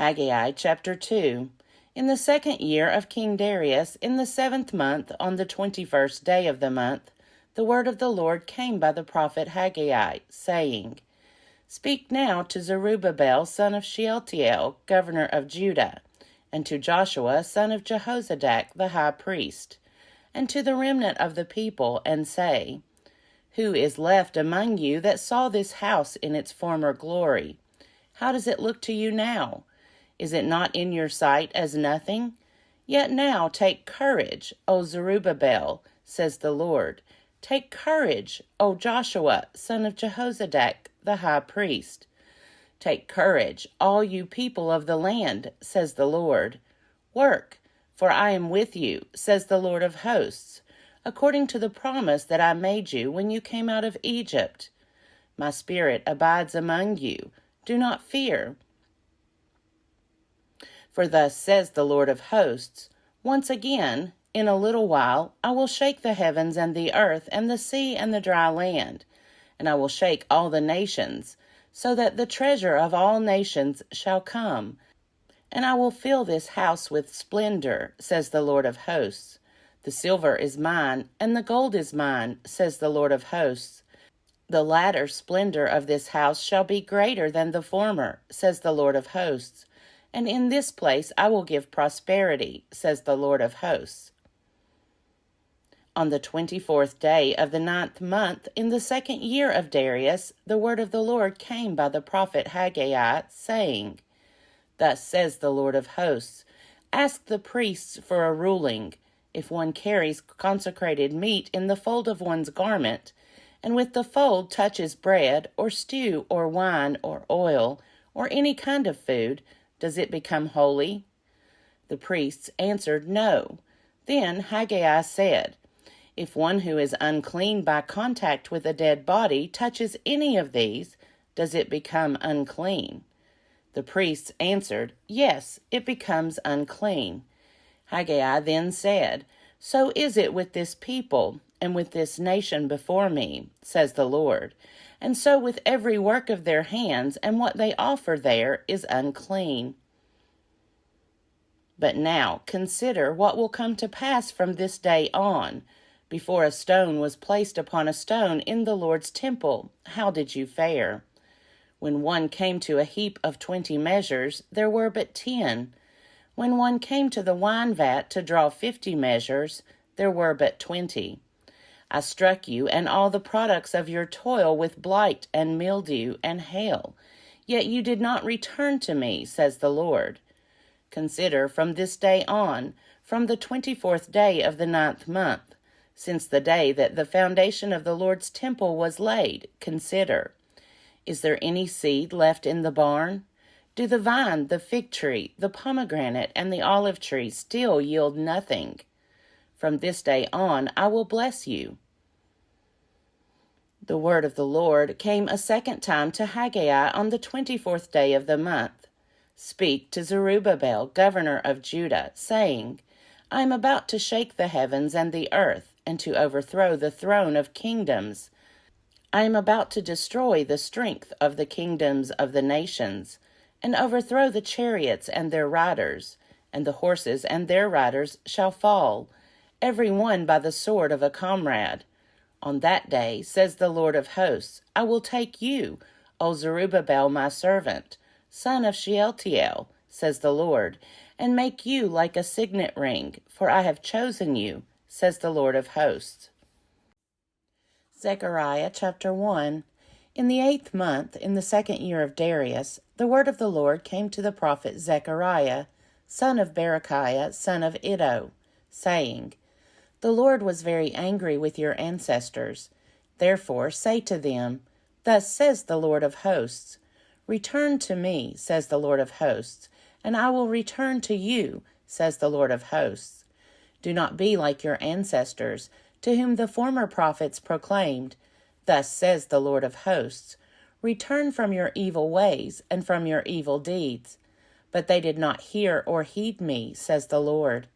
Haggai chapter 2. In the 2nd year of King Darius, in the 7th month, on the 21st day of the month, the word of the Lord came by the prophet Haggai, saying, Speak now to Zerubbabel, son of Shealtiel, governor of Judah, and to Joshua, son of Jehozadak, the high priest, and to the remnant of the people, and say, Who is left among you that saw this house in its former glory? How does it look to you now? Is it not in your sight as nothing? Yet now take courage, O Zerubbabel, says the Lord. Take courage, O Joshua, son of Jehozadak, the high priest. Take courage, all you people of the land, says the Lord. Work, for I am with you, says the Lord of hosts, according to the promise that I made you when you came out of Egypt. My spirit abides among you. Do not fear. For thus says the Lord of hosts, Once again, in a little while, I will shake the heavens and the earth and the sea and the dry land, and I will shake all the nations, so that the treasure of all nations shall come. And I will fill this house with splendor, says the Lord of hosts. The silver is mine, and the gold is mine, says the Lord of hosts. The latter splendor of this house shall be greater than the former, says the Lord of hosts. And in this place I will give prosperity, says the Lord of hosts. On the 24th day of the 9th month, in the 2nd year of Darius, the word of the Lord came by the prophet Haggai, saying, Thus says the Lord of hosts, Ask the priests for a ruling. If one carries consecrated meat in the fold of one's garment, and with the fold touches bread, or stew, or wine, or oil, or any kind of food, does it become holy? The priests answered, No. Then Haggai said, If one who is unclean by contact with a dead body touches any of these, does it become unclean? The priests answered, Yes, it becomes unclean. Haggai then said, So is it with this people and with this nation before me, says the Lord. And so with every work of their hands, and what they offer there is unclean. But now consider what will come to pass from this day on. Before a stone was placed upon a stone in the Lord's temple, how did you fare? When one came to a heap of 20 measures, there were but 10. When one came to the wine vat to draw 50 measures, there were but 20. I struck you and all the products of your toil with blight and mildew and hail, yet you did not return to me, says the Lord. Consider from this day on, from the 24th day of the 9th month, since the day that the foundation of the Lord's temple was laid, consider. Is there any seed left in the barn? Do the vine, the fig tree, the pomegranate, and the olive tree still yield nothing? From this day on I will bless you. The word of the Lord came a second time to Haggai on the 24th day of the month. Speak to Zerubbabel, governor of Judah, saying, I am about to shake the heavens and the earth, and to overthrow the throne of kingdoms. I am about to destroy the strength of the kingdoms of the nations, and overthrow the chariots and their riders, and the horses and their riders shall fall, every one by the sword of a comrade. On that day, says the Lord of hosts, I will take you, O Zerubbabel my servant, son of Shealtiel, says the Lord, and make you like a signet ring, for I have chosen you, says the Lord of hosts. Zechariah chapter 1. In the 8th month, in the 2nd year of Darius, the word of the Lord came to the prophet Zechariah, son of Berechiah, son of Iddo, saying, The Lord was very angry with your ancestors. Therefore say to them, Thus says the Lord of hosts, Return to me, says the Lord of hosts, and I will return to you, says the Lord of hosts. Do not be like your ancestors, to whom the former prophets proclaimed, Thus says the Lord of hosts, Return from your evil ways and from your evil deeds. But they did not hear or heed me, says the Lord.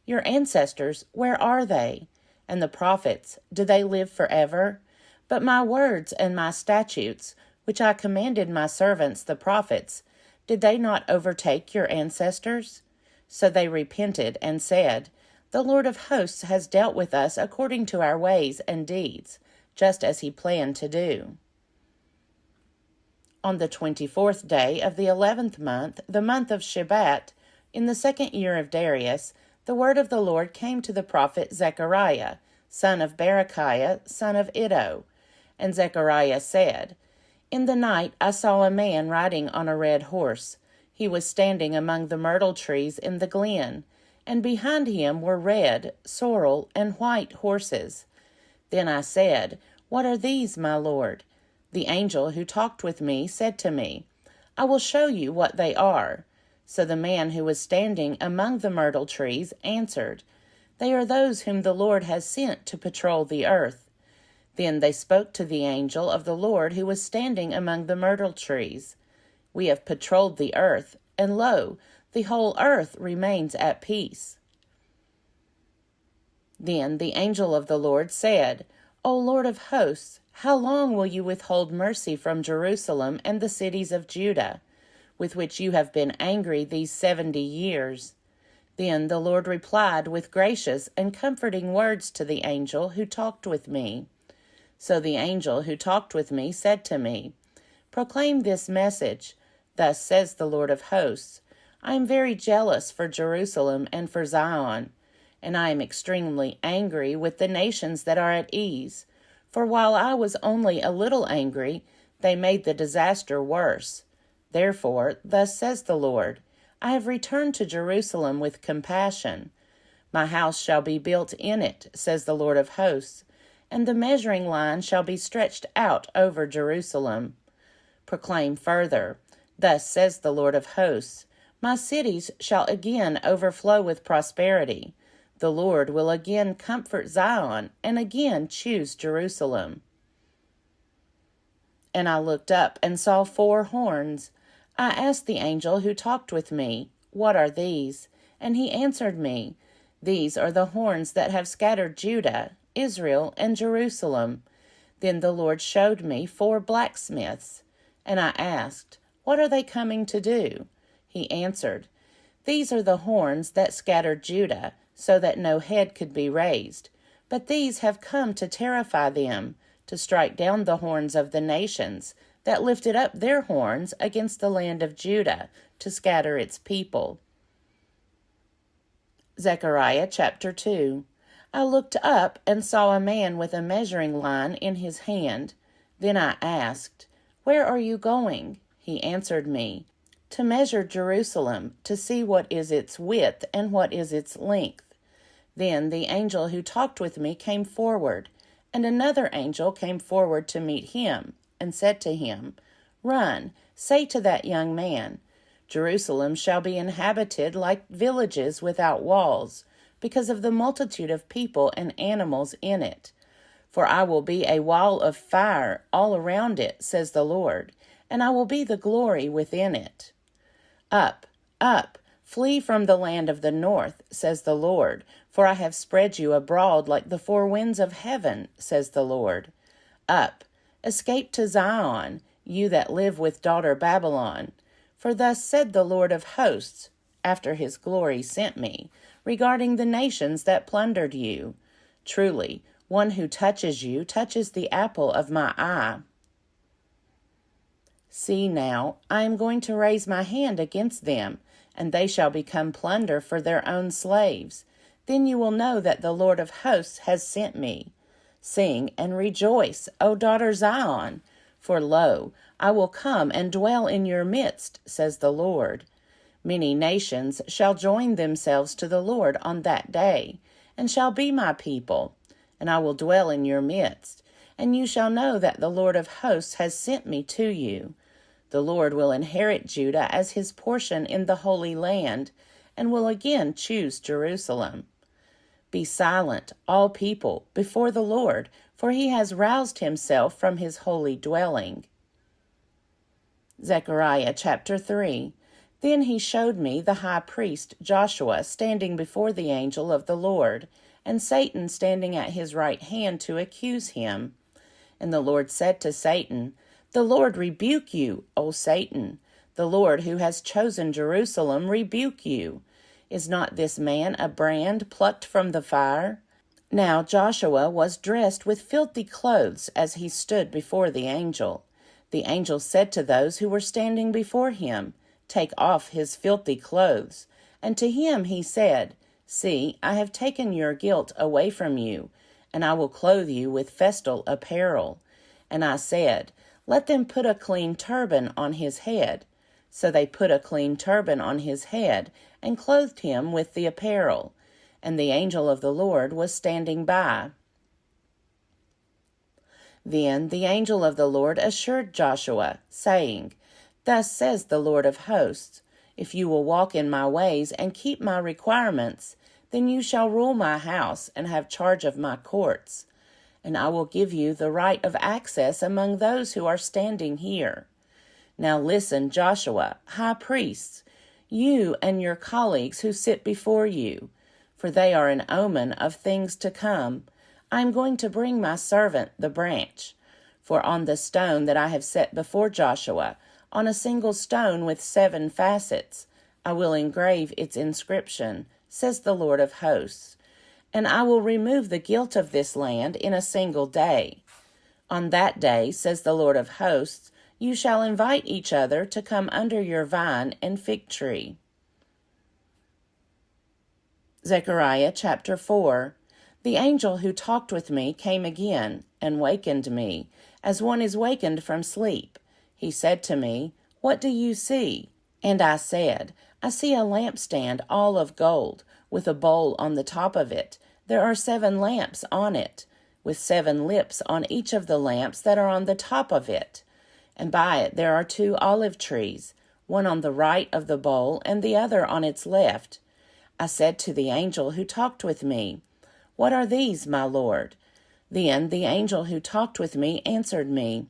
Your ancestors, where are they? And the prophets, do they live forever? But my words and my statutes, which I commanded my servants the prophets, Did they not overtake your ancestors? So they repented and said, The Lord of hosts has dealt with us according to our ways and deeds, just as he planned to do. On the 24th day of the 11th month, the month of Shebat, in the 2nd year of Darius, the word of the Lord came to the prophet Zechariah, son of Berechiah, son of Iddo. And Zechariah said, In the night I saw a man riding on a red horse. He was standing among the myrtle trees in the glen, and behind him were red, sorrel, and white horses. Then I said, What are these, my Lord? The angel who talked with me said to me, I will show you what they are. So the man who was standing among the myrtle trees answered, They are those whom the Lord has sent to patrol the earth. Then they spoke to the angel of the Lord who was standing among the myrtle trees. We have patrolled the earth, and lo, the whole earth remains at peace. Then the angel of the Lord said, O Lord of hosts, how long will you withhold mercy from Jerusalem and the cities of Judah, with which you have been angry these 70 years? Then the Lord replied with gracious and comforting words to the angel who talked with me. So the angel who talked with me said to me, Proclaim this message. Thus says the Lord of hosts, I am very jealous for Jerusalem and for Zion, and I am extremely angry with the nations that are at ease. For while I was only a little angry, they made the disaster worse. Therefore, thus says the Lord, I have returned to Jerusalem with compassion. My house shall be built in it, says the Lord of hosts, and the measuring line shall be stretched out over Jerusalem. Proclaim further, thus says the Lord of hosts, My cities shall again overflow with prosperity. The Lord will again comfort Zion and again choose Jerusalem. And I looked up and saw 4 horns. I asked the angel who talked with me, What are these? And he answered me, These are the horns that have scattered Judah, Israel, and Jerusalem. Then the Lord showed me 4 blacksmiths. And I asked, What are they coming to do? He answered, These are the horns that scattered Judah, so that no head could be raised. But these have come to terrify them, to strike down the horns of the nations that lifted up their horns against the land of Judah, to scatter its people. Zechariah chapter 2. I looked up and saw a man with a measuring line in his hand. Then I asked, Where are you going? He answered me, To measure Jerusalem, to see what is its width and what is its length. Then the angel who talked with me came forward, and another angel came forward to meet him, and said to him, Run, say to that young man, Jerusalem shall be inhabited like villages without walls, because of the multitude of people and animals in it. For I will be a wall of fire all around it, says the Lord, and I will be the glory within it. Up, up, flee from the land of the north, says the Lord, for I have spread you abroad like the 4 winds of heaven, says the Lord. Up, escape to Zion, you that live with daughter Babylon. For thus said the Lord of hosts, after his glory sent me, regarding the nations that plundered you. Truly, one who touches you touches the apple of my eye. See now, I am going to raise my hand against them, and they shall become plunder for their own slaves. Then you will know that the Lord of hosts has sent me. Sing and rejoice, O daughter Zion, for lo, I will come and dwell in your midst, says the Lord. Many nations shall join themselves to the Lord on that day, and shall be my people, and I will dwell in your midst, and you shall know that the Lord of hosts has sent me to you. The Lord will inherit Judah as his portion in the Holy Land, and will again choose Jerusalem. Be silent, all people, before the Lord, for he has roused himself from his holy dwelling. Zechariah chapter 3. Then he showed me the high priest Joshua standing before the angel of the Lord, and Satan standing at his right hand to accuse him. And the Lord said to Satan, The Lord rebuke you, O Satan. The Lord who has chosen Jerusalem rebuke you. Is not this man a brand plucked from the fire? Now Joshua was dressed with filthy clothes as he stood before the angel. The angel said to those who were standing before him, Take off his filthy clothes. And to him he said, See, I have taken your guilt away from you, and I will clothe you with festal apparel. And I said, Let them put a clean turban on his head. So they put a clean turban on his head, and clothed him with the apparel. And the angel of the Lord was standing by. Then the angel of the Lord assured Joshua, saying, Thus says the Lord of hosts, If you will walk in my ways and keep my requirements, then you shall rule my house and have charge of my courts. And I will give you the right of access among those who are standing here. Now listen, Joshua, high priests, you and your colleagues who sit before you, for they are an omen of things to come. I am going to bring my servant, the branch. For on the stone that I have set before Joshua, on a single stone with 7 facets, I will engrave its inscription, says the Lord of hosts. And I will remove the guilt of this land in a single day. On that day, says the Lord of hosts, you shall invite each other to come under your vine and fig tree. Zechariah chapter 4. The angel who talked with me came again and wakened me, as one is wakened from sleep. He said to me, What do you see? And I said, I see a lampstand all of gold, with a bowl on the top of it. There are 7 lamps on it, with 7 lips on each of the lamps that are on the top of it. And by it there are 2 olive trees, one on the right of the bowl and the other on its left. I said to the angel who talked with me, What are these, my Lord? Then the angel who talked with me answered me,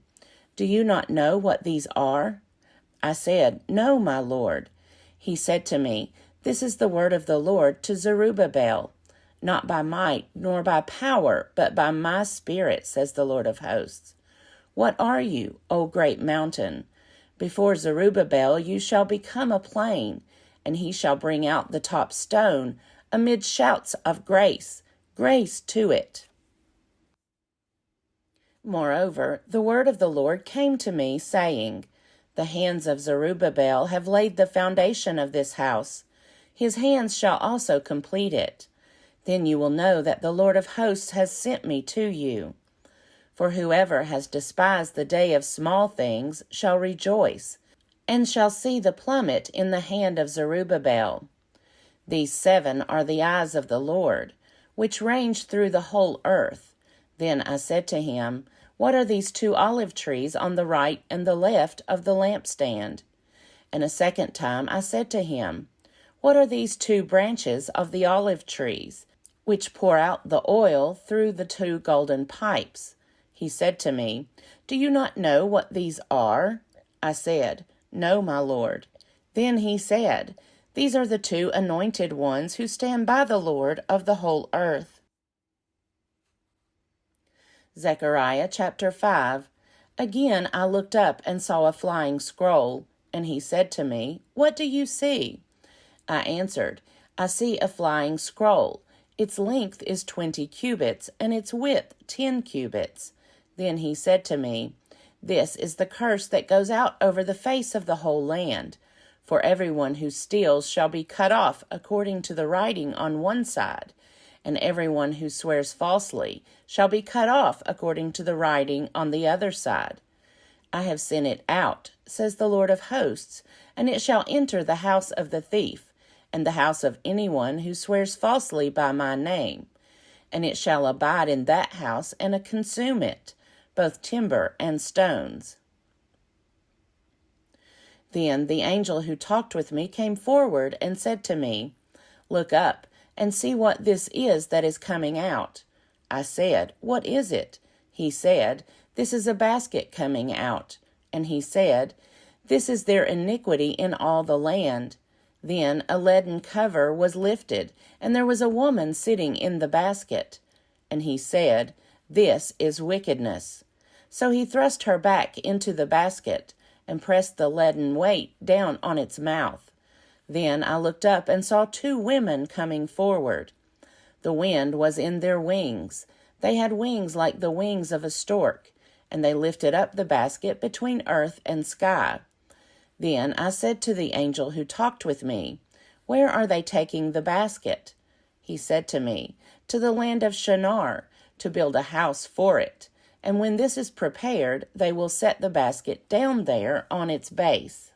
Do you not know what these are? I said, No, my Lord. He said to me, This is the word of the Lord to Zerubbabel. Not by might nor by power, but by my spirit, says the Lord of hosts. What are you, O great mountain? Before Zerubbabel you shall become a plain, and he shall bring out the top stone amid shouts of grace, grace to it. Moreover, the word of the Lord came to me, saying, The hands of Zerubbabel have laid the foundation of this house. His hands shall also complete it. Then you will know that the Lord of hosts has sent me to you. For whoever has despised the day of small things shall rejoice, and shall see the plummet in the hand of Zerubbabel. These 7 are the eyes of the Lord, which range through the whole earth. Then I said to him, What are these 2 olive trees on the right and the left of the lampstand? And a second time I said to him, What are these 2 branches of the olive trees, which pour out the oil through the 2 golden pipes? He said to me, Do you not know what these are? I said, No, my Lord. Then he said, These are the 2 anointed ones who stand by the Lord of the whole earth. Zechariah chapter 5. Again I looked up and saw a flying scroll, and he said to me, What do you see? I answered, I see a flying scroll. Its length is 20 cubits, and its width 10 cubits. Then he said to me, This is the curse that goes out over the face of the whole land. For everyone who steals shall be cut off according to the writing on one side, and everyone who swears falsely shall be cut off according to the writing on the other side. I have sent it out, says the Lord of hosts, and it shall enter the house of the thief, and the house of anyone who swears falsely by my name. And it shall abide in that house and consume it, both timber and stones. Then the angel who talked with me came forward and said to me, Look up and see what this is that is coming out. I said, What is it? He said, This is a basket coming out. And he said, This is their iniquity in all the land. Then a leaden cover was lifted, and there was a woman sitting in the basket. And he said, This is wickedness. So he thrust her back into the basket, and pressed the leaden weight down on its mouth. Then I looked up and saw 2 women coming forward. The wind was in their wings. They had wings like the wings of a stork, and they lifted up the basket between earth and sky. Then I said to the angel who talked with me, "Where are they taking the basket?" He said to me, "To the land of Shinar, to build a house for it. And when this is prepared, they will set the basket down there on its base."